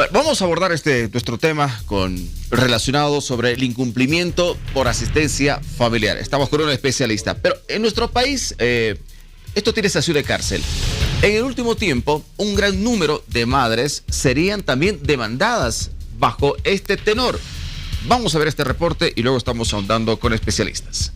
Bueno, vamos a abordar nuestro tema relacionado sobre el incumplimiento por asistencia familiar. Estamos con un especialista, pero en nuestro país esto tiene sanción de cárcel. En el último tiempo, un gran número de madres serían también demandadas bajo este tenor. Vamos a ver este reporte y luego estamos ahondando con especialistas.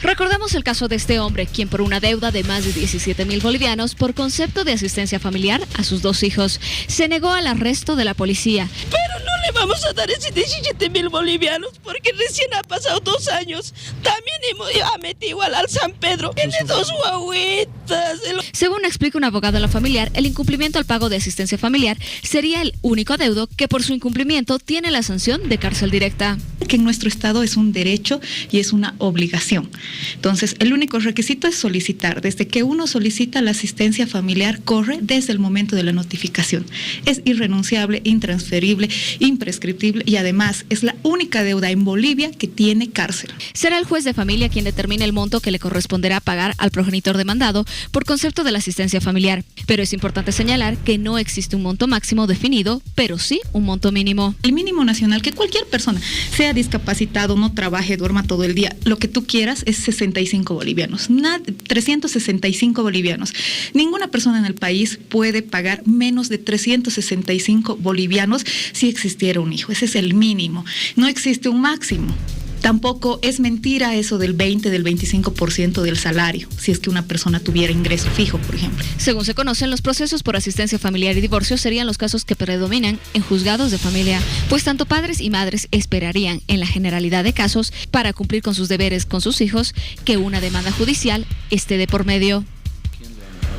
Recordamos el caso de este hombre, quien por una deuda de más de 17,000 bolivianos por concepto de asistencia familiar a sus 2 hijos, se negó al arresto de la policía. Pero no le vamos a dar ese 17,000 bolivianos porque recién ha pasado 2 años. También hemos metido igual al San Pedro. Tiene 2 guaguitas. Según explica un abogado de la familiar, el incumplimiento al pago de asistencia familiar sería el único adeudo que por su incumplimiento tiene la sanción de cárcel directa. Que en nuestro estado es un derecho y es una obligación. Entonces, el único requisito es solicitar. Desde que uno solicita la asistencia familiar, corre desde el momento de la notificación. Es irrenunciable, intransferible, imprescriptible y además es la única deuda en Bolivia que tiene cárcel. Será el juez de familia quien determine el monto que le corresponderá pagar al progenitor demandado por concepto de la asistencia familiar. Pero es importante señalar que no existe un monto máximo definido, pero sí un monto mínimo. El mínimo nacional que cualquier persona, sea discapacitado, no trabaje, duerma todo el día, lo que tú quieras, es 65 bolivianos, 365 bolivianos. Ninguna persona en el país puede pagar menos de 365 bolivianos si existiera un hijo. Ese es el mínimo. No existe un máximo. Tampoco es mentira eso del 20, del 25% del salario, si es que una persona tuviera ingreso fijo, por ejemplo. Según se conocen, los procesos por asistencia familiar y divorcio serían los casos que predominan en juzgados de familia, pues tanto padres y madres esperarían, en la generalidad de casos, para cumplir con sus deberes con sus hijos, que una demanda judicial esté de por medio.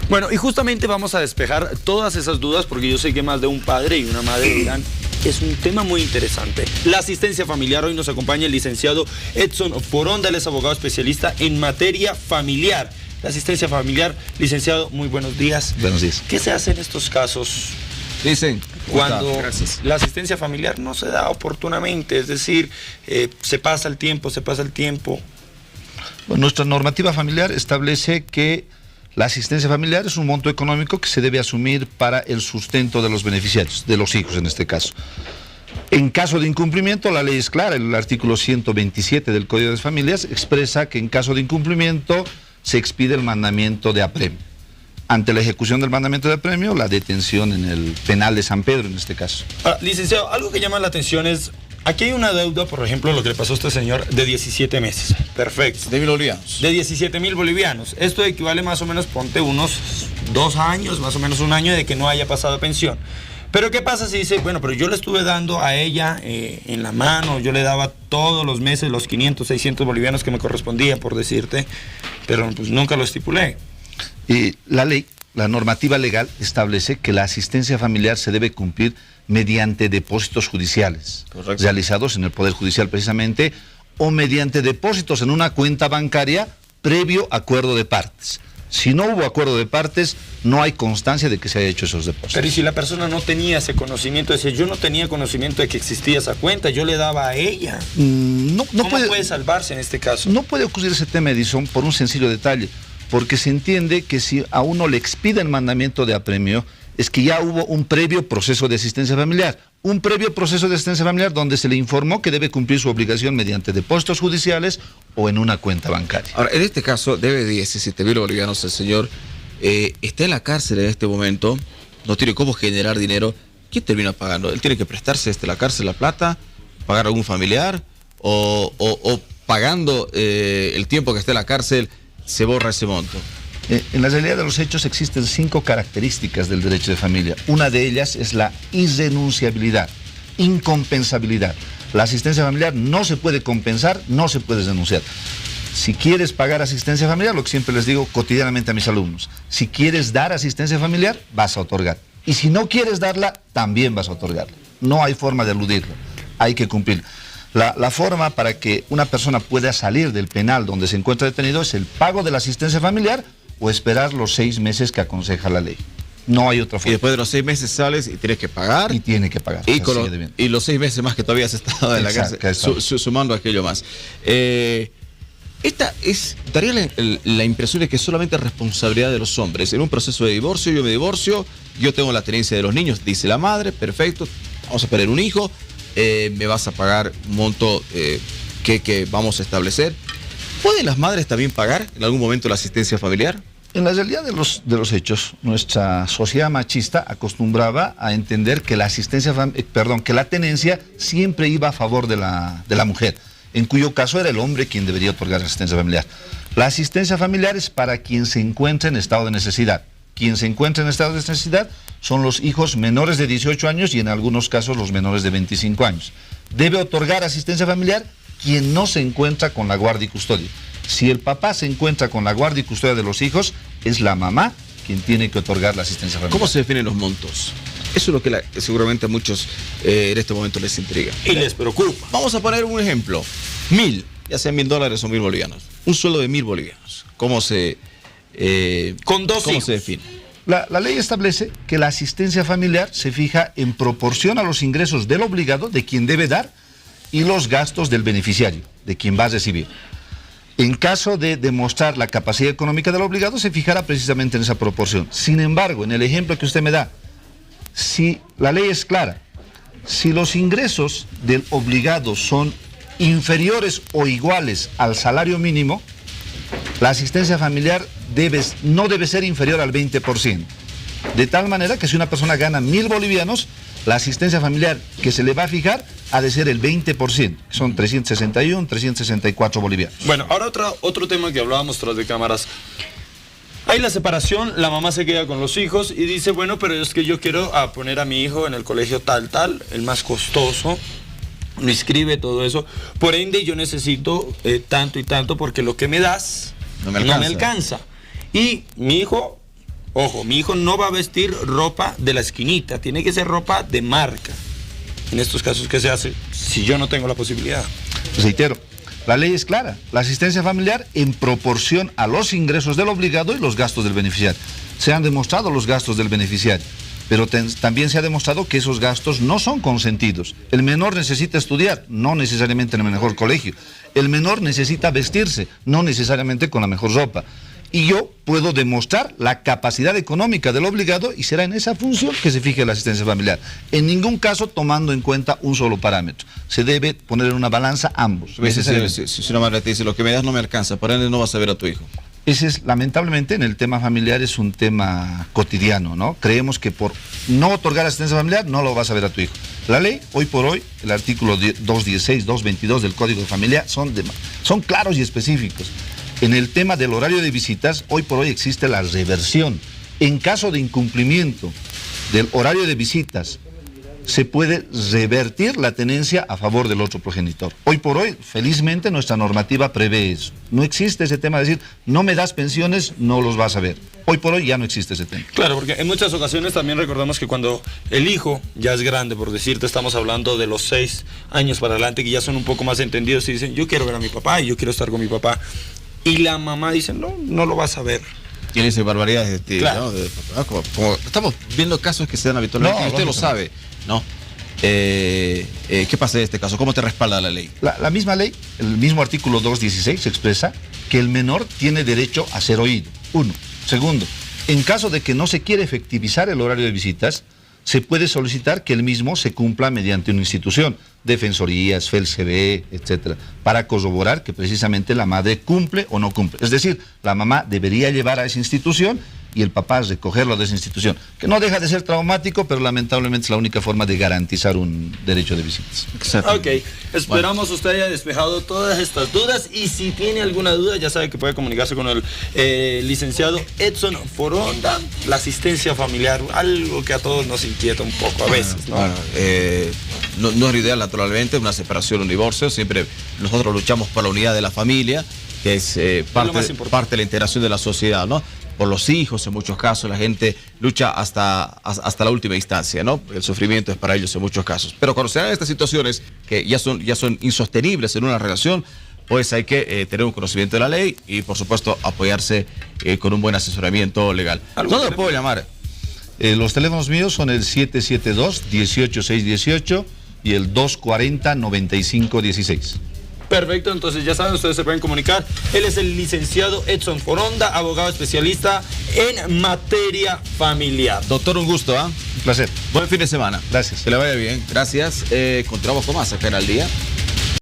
Bueno, y justamente vamos a despejar todas esas dudas porque yo sé que más de un padre y una madre dirán, es un tema muy interesante. La asistencia familiar, hoy nos acompaña el licenciado Edson Foronda, él es abogado especialista en materia familiar. La asistencia familiar, licenciado, muy buenos días. Buenos días. ¿Qué se hace en estos casos? Dicen, cuando la asistencia familiar no se da oportunamente, es decir, se pasa el tiempo. Bueno, nuestra normativa familiar establece que la asistencia familiar es un monto económico que se debe asumir para el sustento de los beneficiarios, de los hijos en este caso. En caso de incumplimiento, la ley es clara, el artículo 127 del Código de las Familias expresa que en caso de incumplimiento se expide el mandamiento de apremio. Ante la ejecución del mandamiento de apremio, la detención en el penal de San Pedro en este caso. Licenciado, algo que llama la atención es, aquí hay una deuda, por ejemplo, lo que le pasó a este señor, de 17 meses. Perfecto. De 1,000 bolivianos. De 17,000 bolivianos. Esto equivale más o menos, ponte unos 2 años, más o menos 1 año de que no haya pasado pensión. Pero ¿qué pasa si dice, bueno, pero yo le estuve dando a ella en la mano, yo le daba todos los meses los 500, 600 bolivianos que me correspondían, por decirte, pero pues nunca lo estipulé? Y la ley, la normativa legal establece que la asistencia familiar se debe cumplir mediante depósitos judiciales. Correcto. Realizados en el Poder Judicial precisamente, o mediante depósitos en una cuenta bancaria previo acuerdo de partes. Si no hubo acuerdo de partes, no hay constancia de que se haya hecho esos depósitos. Pero ¿y si la persona no tenía ese conocimiento? Es decir, yo no tenía conocimiento de que existía esa cuenta, yo le daba a ella. ¿Cómo puede salvarse en este caso? No puede ocurrir ese tema, Edison, por un sencillo detalle, porque se entiende que si a uno le expide el mandamiento de apremio, es que ya hubo un previo proceso de asistencia familiar. Un previo proceso de asistencia familiar donde se le informó que debe cumplir su obligación mediante depósitos judiciales o en una cuenta bancaria. Ahora, en este caso, debe 17,000 bolivianos el señor. Está en la cárcel en este momento, no tiene cómo generar dinero. ¿Quién termina pagando? ¿Él tiene que prestarse la cárcel la plata, pagar a algún familiar o pagando el tiempo que esté en la cárcel se borra ese monto? En la realidad de los hechos existen 5 características del derecho de familia. Una de ellas es la irrenunciabilidad, incompensabilidad. La asistencia familiar no se puede compensar, no se puede renunciar. Si quieres pagar asistencia familiar, lo que siempre les digo cotidianamente a mis alumnos, si quieres dar asistencia familiar, vas a otorgar. Y si no quieres darla, también vas a otorgarla. No hay forma de eludirlo, hay que cumplir. La forma para que una persona pueda salir del penal donde se encuentra detenido es el pago de la asistencia familiar o esperar los 6 meses que aconseja la ley. No hay otra forma. Y después de los 6 meses sales y tienes que pagar. Y tiene que pagar. Y los 6 meses más que todavía has estado en la cárcel, sumando aquello más. Daría la impresión de que es solamente responsabilidad de los hombres. En un proceso de divorcio, yo me divorcio, yo tengo la tenencia de los niños, dice la madre, perfecto, vamos a tener un hijo, me vas a pagar un monto que vamos a establecer. ¿Pueden las madres también pagar en algún momento la asistencia familiar? En la realidad de los hechos, nuestra sociedad machista acostumbraba a entender que que la tenencia siempre iba a favor de la mujer, en cuyo caso era el hombre quien debería otorgar asistencia familiar. La asistencia familiar es para quien se encuentra en estado de necesidad. Quien se encuentra en estado de necesidad son los hijos menores de 18 años y en algunos casos los menores de 25 años. Debe otorgar asistencia familiar quien no se encuentra con la guardia y custodia. Si el papá se encuentra con la guardia y custodia de los hijos, es la mamá quien tiene que otorgar la asistencia familiar. ¿Cómo se definen los montos? Eso es lo que seguramente a muchos en este momento les intriga. Y les preocupa. Vamos a poner un ejemplo. 1.000, ya sean $1.000 o 1.000 bolivianos. Un sueldo de 1.000 bolivianos. ¿Cómo se define? La ley establece que la asistencia familiar se fija en proporción a los ingresos del obligado, de quien debe dar, y los gastos del beneficiario, de quien va a recibir. En caso de demostrar la capacidad económica del obligado, se fijará precisamente en esa proporción. Sin embargo, en el ejemplo que usted me da, si la ley es clara, si los ingresos del obligado son inferiores o iguales al salario mínimo, la asistencia familiar no debe ser inferior al 20%. De tal manera que si una persona gana 1.000 bolivianos, la asistencia familiar que se le va a fijar ha de ser el 20%, que son 361, 364 bolivianos. Bueno, ahora otro tema que hablábamos tras de cámaras. Hay la separación, la mamá se queda con los hijos y dice, bueno, pero es que yo quiero poner a mi hijo en el colegio tal, el más costoso, lo inscribe, todo eso. Por ende, yo necesito tanto y tanto porque lo que me das no me alcanza. Y mi hijo... Ojo, mi hijo no va a vestir ropa de la esquinita, tiene que ser ropa de marca. En estos casos, ¿qué se hace si yo no tengo la posibilidad? Reitero, la ley es clara. La asistencia familiar en proporción a los ingresos del obligado y los gastos del beneficiario. Se han demostrado los gastos del beneficiario, pero también se ha demostrado que esos gastos no son consentidos. El menor necesita estudiar, no necesariamente en el mejor colegio. El menor necesita vestirse, no necesariamente con la mejor ropa. Y yo puedo demostrar la capacidad económica del obligado y será en esa función que se fije la asistencia familiar. En ningún caso tomando en cuenta un solo parámetro. Se debe poner en una balanza ambos. Si una madre te dice, lo que me das no me alcanza, por ende no vas a ver a tu hijo. Ese es, lamentablemente, en el tema familiar es un tema cotidiano, ¿no? Creemos que por no otorgar asistencia familiar no lo vas a ver a tu hijo. La ley, hoy por hoy, el artículo 216, 222 del Código de Familia son claros y específicos. En el tema del horario de visitas, hoy por hoy existe la reversión. En caso de incumplimiento del horario de visitas, se puede revertir la tenencia a favor del otro progenitor. Hoy por hoy, felizmente, nuestra normativa prevé eso. No existe ese tema de decir, no me das pensiones, no los vas a ver. Hoy por hoy ya no existe ese tema. Claro, porque en muchas ocasiones también recordamos que cuando el hijo ya es grande, por decirte, estamos hablando de los 6 años para adelante, que ya son un poco más entendidos y dicen, yo quiero ver a mi papá y yo quiero estar con mi papá. Y la mamá dice, no lo vas a ver. Tiene esas barbaridades, claro. ¿no? Como estamos viendo casos que se dan habitualmente, y usted lo sabe, ¿no? ¿Qué pasa en este caso? ¿Cómo te respalda la ley? La misma ley, el mismo artículo 216 expresa que el menor tiene derecho a ser oído. 1. Segundo, en caso de que no se quiera efectivizar el horario de visitas, se puede solicitar que el mismo se cumpla mediante una institución, defensorías, FELCB, etcétera, para corroborar que precisamente la madre cumple o no cumple. Es decir, la mamá debería llevar a esa institución y el papá recogerlo de esa institución, que no deja de ser traumático, pero lamentablemente es la única forma de garantizar un derecho de visitas. Ok, esperamos usted haya despejado todas estas dudas y si tiene alguna duda ya sabe que puede comunicarse con el licenciado Edson Foronda, la asistencia familiar, algo que a todos nos inquieta un poco a veces, ¿no? Bueno, no es lo ideal naturalmente, una separación o un divorcio, siempre nosotros luchamos por la unidad de la familia, que es parte de la integración de la sociedad, ¿no? Por los hijos, en muchos casos, la gente lucha hasta la última instancia, ¿no? El sufrimiento es para ellos en muchos casos. Pero cuando se dan estas situaciones que ya son insostenibles en una relación, pues hay que tener un conocimiento de la ley y, por supuesto, apoyarse con un buen asesoramiento legal. ¿Dónde lo puedo llamar? Los teléfonos míos son el 772-18618 y el 240-9516. Perfecto, entonces ya saben, ustedes se pueden comunicar. Él es el licenciado Edson Foronda, abogado especialista en materia familiar. Doctor, un gusto, ¿ah? Un placer. Buen fin de semana. Gracias. Que le vaya bien. Gracias. Continuamos con más acá en Al Día.